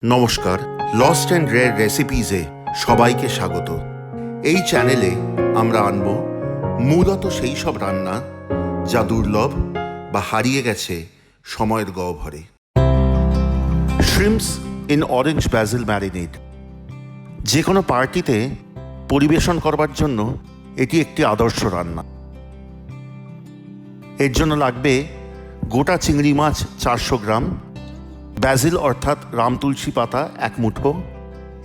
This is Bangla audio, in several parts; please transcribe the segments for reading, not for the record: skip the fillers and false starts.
নমস্কার, লস্ট অ্যান্ড রেয়ার রেসিপিজে সবাইকে স্বাগত। এই চ্যানেলে আমরা আনব মূলত সেই সব রান্না যা দুর্লভ বা হারিয়ে গেছে সময়ের গহ্বরে। শ্রিম্পস ইন অরেঞ্জ ব্যাজিল ম্যারিনেড যে কোনো পার্টিতে পরিবেশন করবার জন্য এটি একটি আদর্শ রান্না। এর জন্য লাগবে গোটা চিংড়ি মাছ 400 গ্রাম, ব্যাজিল অর্থাৎ রাম তুলসী পাতা 1 মুঠো,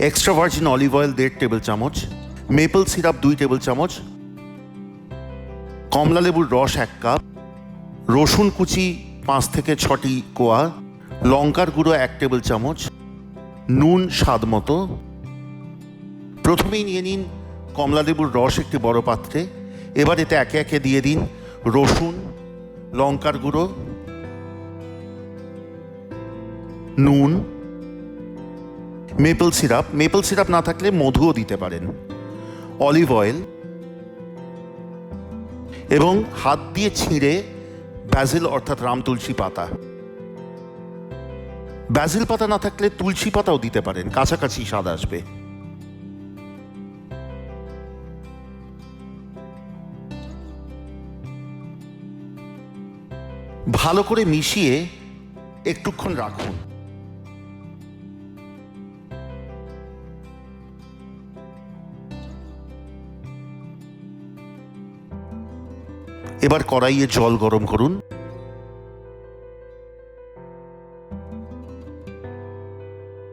extra virgin olive oil 1.5 table চামচ, মেপল সিরাপ 2 টেবিল চামচ, কমলা লেবুর রস 1 কাপ, রসুন কুচি 5 থেকে 6টি কোয়া, লঙ্কার গুঁড়ো 1 টেবিল চামচ, নুন স্বাদ মতো। প্রথমেই নিয়ে নিন কমলা লেবুর রস একটি বড় পাত্রে। এবার এতে একে একে দিয়ে দিন রসুন, লঙ্কার গুঁড়ো, নুন, মেপল সিরাপ না থাকলে মধুও দিতে পারেন, অলিভ অয়েল এবং হাত দিয়ে ছিঁড়ে ব্যাজিল অর্থাৎ রাম তুলসী পাতা। ব্যাজিল পাতা না থাকলে তুলসী পাতাও দিতে পারেন, কাছাকাছি স্বাদ আসবে। ভালো করে মিশিয়ে একটুক্ষণ রাখুন। এবার কড়াইয়ে জল গরম করুন।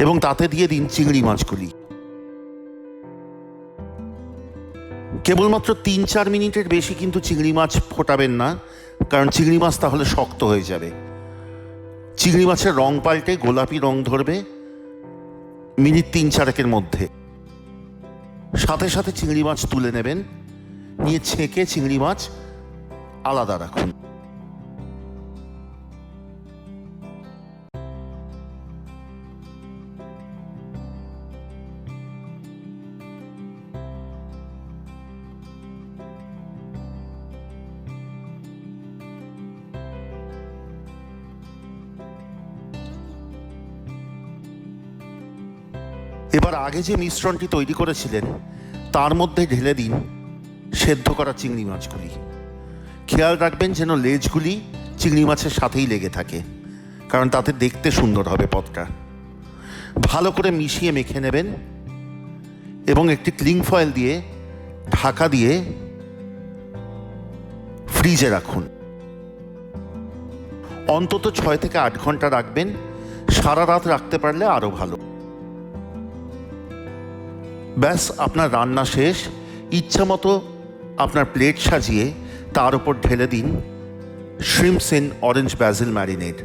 এবং তাতে দিয়ে দিন চিংড়ি মাছগুলি। কেবলমাত্র 3-4 মিনিটের বেশি কিন্তু চিংড়ি মাছ ফোটাবেন না, কারণ চিংড়ি মাছ তাহলে শক্ত হয়ে যাবে। চিংড়ি মাছের রং পাল্টে গোলাপি রং ধরবে মিনিট 3-4 মধ্যে। সাথে সাথে চিংড়ি মাছ তুলে নেবেন, নিয়ে ছেঁকে চিংড়ি মাছ আলাদা রাখুন। এবার আগে যে মিশ্রণটি তৈরি করেছিলেন তার মধ্যে ঢেলে দিন সেদ্ধ করা চিংড়ি মাছগুলি। খেয়াল রাখবেন যেন লেজগুলি চিংড়ি মাছের সাথেই লেগে থাকে, কারণ তাতে দেখতে সুন্দর হবে পদটা। ভালো করে মিশিয়ে মেখে নেবেন এবং একটি ক্লিং ফয়েল দিয়ে ঢাকা দিয়ে ফ্রিজে রাখুন। অন্তত 6 থেকে 8 ঘন্টা রাখবেন, সারা রাত রাখতে পারলে আরও ভালো। ব্যাস, আপনার রান্না শেষ। ইচ্ছা মতো আপনার প্লেট সাজিয়ে তার উপর ঢেলে দিন শ্রিম্পস ইন অরেঞ্জ ব্যাজিল ম্যারিনেড।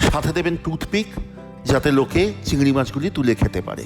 সাথে দেবেন টুথপিক, যাতে লোকে চিংড়ি মাছগুলি তুলে খেতে পারে।